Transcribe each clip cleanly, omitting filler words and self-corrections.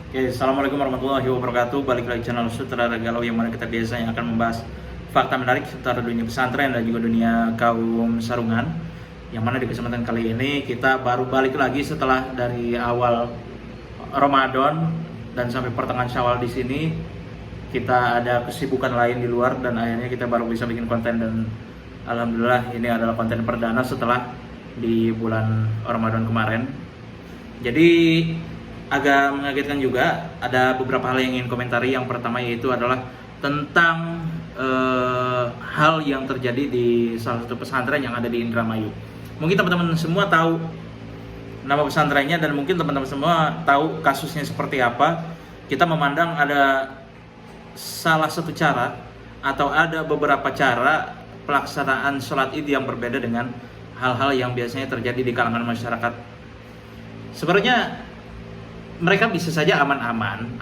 Oke, Assalamualaikum warahmatullahi wabarakatuh. Balik lagi channel Sutradara Galau, yang mana kita biasanya akan membahas fakta menarik seputar dunia pesantren dan juga dunia kaum sarungan. Yang mana di kesempatan kali ini kita baru balik lagi setelah dari awal Ramadan dan sampai pertengahan Syawal di sini. Kita ada kesibukan lain di luar dan akhirnya kita baru bisa bikin konten, dan alhamdulillah ini adalah konten perdana setelah di bulan Ramadan kemarin. Jadi agak mengagetkan juga, ada beberapa hal yang ingin komentari. Yang pertama yaitu adalah tentang hal yang terjadi di salah satu pesantren yang ada di Indramayu. Mungkin teman-teman semua tahu nama pesantrennya dan mungkin teman-teman semua tahu kasusnya seperti apa. Kita memandang ada salah satu cara atau ada beberapa cara pelaksanaan sholat id yang berbeda dengan hal-hal yang biasanya terjadi di kalangan masyarakat. Sebenarnya mereka bisa saja aman-aman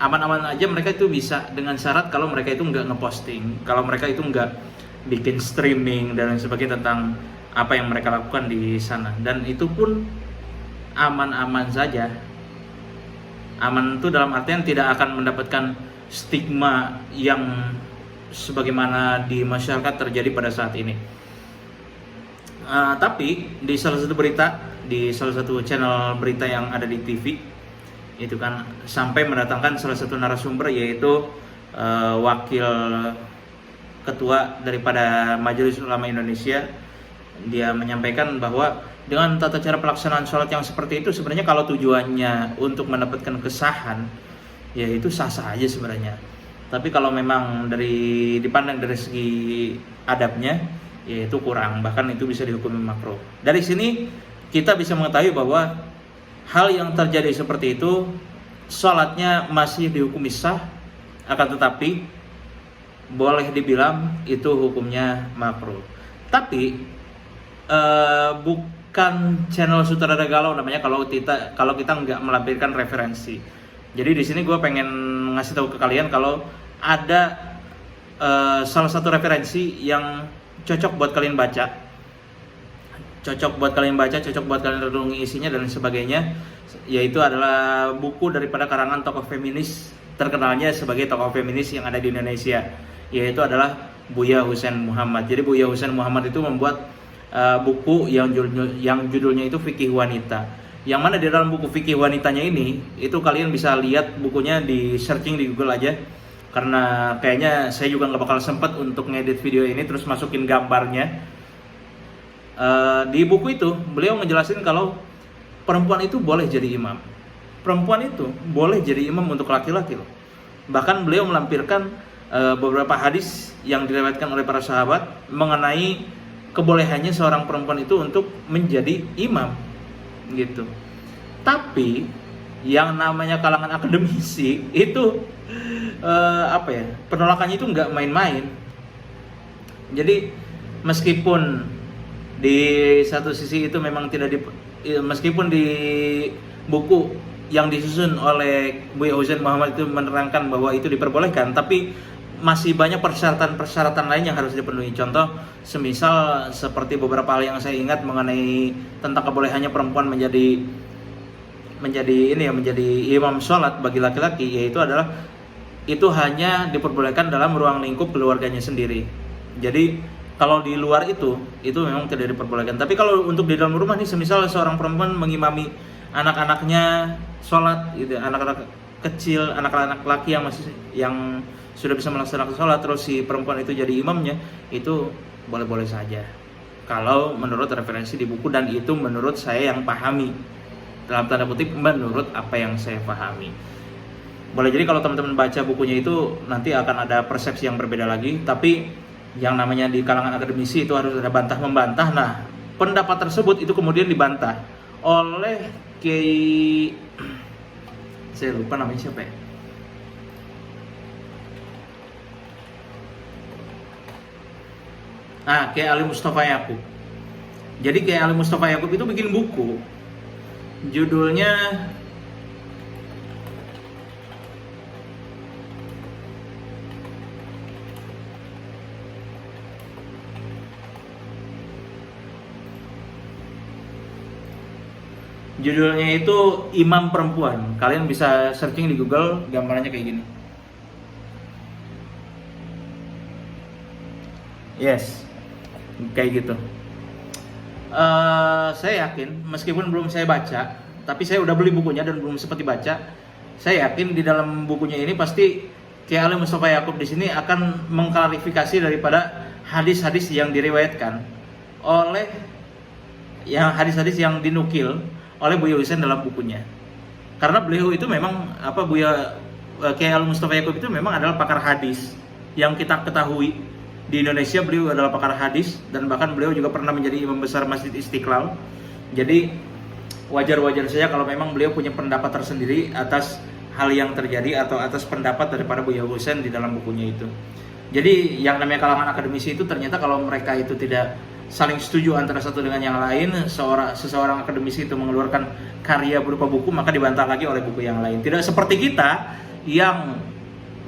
aja, mereka itu bisa dengan syarat kalau mereka itu nggak ngeposting, kalau mereka itu nggak bikin streaming dan lain sebagainya tentang apa yang mereka lakukan di sana, dan itu pun aman-aman saja. Aman itu dalam artian tidak akan mendapatkan stigma yang sebagaimana di masyarakat terjadi pada saat ini. Tapi di salah satu berita, di salah satu channel berita yang ada di TV itu kan sampai mendatangkan salah satu narasumber, yaitu wakil ketua daripada Majelis Ulama Indonesia. Dia menyampaikan bahwa dengan tata cara pelaksanaan sholat yang seperti itu, sebenarnya kalau tujuannya untuk mendapatkan kesahan, ya itu sah-sah aja sebenarnya. Tapi kalau memang dipandang dari segi adabnya, ya itu kurang, bahkan itu bisa dihukumi makruh. Dari sini kita bisa mengetahui bahwa hal yang terjadi seperti itu, sholatnya masih dihukumi sah, akan tetapi boleh dibilang itu hukumnya makruh. Tapi bukan channel Sutradara Galau namanya kalau kita nggak melampirkan referensi. Jadi di sini gue pengen ngasih tahu ke kalian kalau ada salah satu referensi yang cocok buat kalian baca, cocok buat kalian renungi isinya dan sebagainya, yaitu adalah buku daripada karangan tokoh feminis terkenalnya sebagai tokoh feminis yang ada di Indonesia, yaitu adalah Buya Husain Muhammad. Jadi Buya Husain Muhammad itu membuat buku yang judulnya itu Fikih Wanita, yang mana di dalam buku Fikih Wanitanya ini, itu kalian bisa lihat bukunya di searching di Google aja, karena kayaknya saya juga nggak bakal sempet untuk ngedit video ini terus masukin gambarnya. Di buku itu beliau ngejelasin kalau perempuan itu boleh jadi imam. Perempuan itu boleh jadi imam untuk laki-laki loh. Bahkan beliau melampirkan beberapa hadis yang diriwayatkan oleh para sahabat mengenai kebolehannya seorang perempuan itu untuk menjadi imam gitu. Tapi yang namanya kalangan akademisi itu penolakannya itu nggak main-main. Jadi meskipun di satu sisi itu memang meskipun di buku yang disusun oleh Buya Husain Muhammad itu menerangkan bahwa itu diperbolehkan, tapi masih banyak persyaratan lain yang harus dipenuhi. Contoh, semisal seperti beberapa hal yang saya ingat mengenai tentang kebolehannya perempuan menjadi imam sholat bagi laki-laki, yaitu adalah itu hanya diperbolehkan dalam ruang lingkup keluarganya sendiri. Jadi kalau di luar itu memang tidak diperbolehkan. Tapi kalau untuk di dalam rumah nih, semisal seorang perempuan mengimami anak-anaknya sholat gitu, anak-anak kecil, anak-anak laki yang sudah bisa melaksanakan sholat, terus si perempuan itu jadi imamnya, itu boleh-boleh saja kalau menurut referensi di buku, dan itu menurut saya yang pahami, dalam tanda kutip menurut apa yang saya pahami. Boleh jadi kalau teman-teman baca bukunya itu nanti akan ada persepsi yang berbeda lagi, tapi yang namanya di kalangan akademisi itu harus ada bantah-membantah. Nah, pendapat tersebut itu kemudian dibantah oleh Kiai, saya lupa namanya siapa ya, Kiai Ali Mustafa Yakub. Jadi Kiai Ali Mustafa Yakub itu bikin buku, judulnya Judulnya itu Imam Perempuan. Kalian bisa searching di Google, gambarnya kayak gini. Yes, kayak gitu. Saya yakin, meskipun belum saya baca, tapi saya udah beli bukunya dan belum sempat dibaca. Saya yakin di dalam bukunya ini pasti Kiai Ali Mustafa Yaakob di sini akan mengklarifikasi daripada hadis-hadis yang diriwayatkan oleh hadis-hadis yang dinukil oleh Buya Husain dalam bukunya. Karena beliau itu memang Kiai Ali Mustafa Yaakob itu memang adalah pakar hadis yang kita ketahui. Di Indonesia beliau adalah pakar hadis dan bahkan beliau juga pernah menjadi imam besar Masjid Istiqlal. Jadi wajar-wajar saja kalau memang beliau punya pendapat tersendiri atas hal yang terjadi atau atas pendapat daripada Buya Husain di dalam bukunya itu. Jadi yang namanya kalangan akademisi itu ternyata kalau mereka itu tidak saling setuju antara satu dengan yang lain, seseorang akademisi itu mengeluarkan karya berupa buku, maka dibantah lagi oleh buku yang lain. Tidak seperti kita yang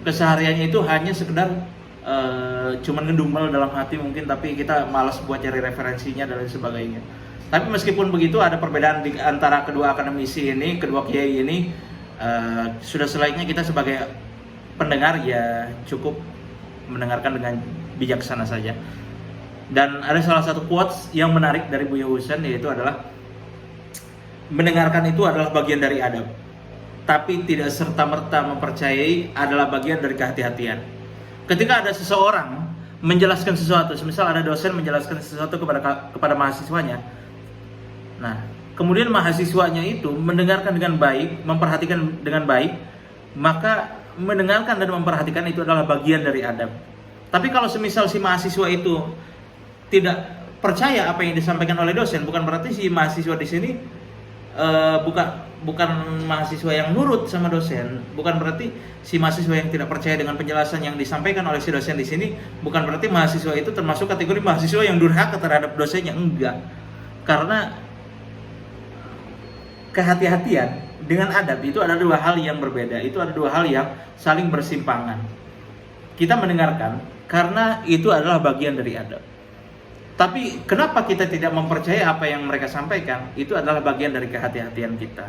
kesehariannya itu hanya sekedar cuman ngedumel dalam hati mungkin, tapi kita malas buat cari referensinya dan lain sebagainya. Tapi meskipun begitu, ada perbedaan di antara kedua akademisi ini, kedua kiai ini. Sudah selayaknya kita sebagai pendengar ya cukup mendengarkan dengan bijaksana saja. Dan ada salah satu quotes yang menarik dari Buya Husain, yaitu adalah mendengarkan itu adalah bagian dari adab, tapi tidak serta-merta mempercayai adalah bagian dari kehati-hatian. Ketika ada seseorang menjelaskan sesuatu, misal ada dosen menjelaskan sesuatu kepada mahasiswanya, nah kemudian mahasiswanya itu mendengarkan dengan baik, memperhatikan dengan baik, maka mendengarkan dan memperhatikan itu adalah bagian dari adab. Tapi kalau semisal si mahasiswa itu tidak percaya apa yang disampaikan oleh dosen, bukan berarti si mahasiswa di sini bukan mahasiswa yang nurut sama dosen, bukan berarti si mahasiswa yang tidak percaya dengan penjelasan yang disampaikan oleh si dosen di sini, bukan berarti mahasiswa itu termasuk kategori mahasiswa yang durhaka terhadap dosennya, enggak. Karena kehati-hatian dengan adab itu ada dua hal yang berbeda, itu ada dua hal yang saling bersimpangan. Kita mendengarkan karena itu adalah bagian dari adab. Tapi kenapa kita tidak mempercayai apa yang mereka sampaikan? Itu adalah bagian dari kehati-hatian kita.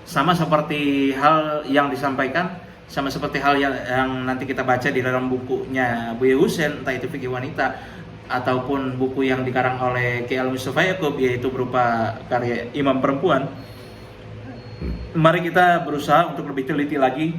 Sama seperti hal yang disampaikan, sama seperti hal yang nanti kita baca di dalam bukunya Buya Husain, entah itu Fikih Wanita ataupun buku yang dikarang oleh Kiai Ali Mustafa Yaakob, yaitu berupa karya Imam Perempuan. Mari kita berusaha untuk lebih teliti lagi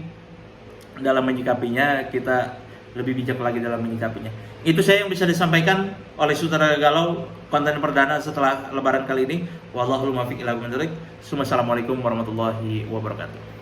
dalam menyikapinya, kita lebih bijak lagi dalam menyikapinya. Itu saya yang bisa disampaikan oleh Sutradara Galau konten perdana setelah lebaran kali ini. Wallahul muwaffiq ila aqwamit thoriq. Assalamualaikum warahmatullahi wabarakatuh.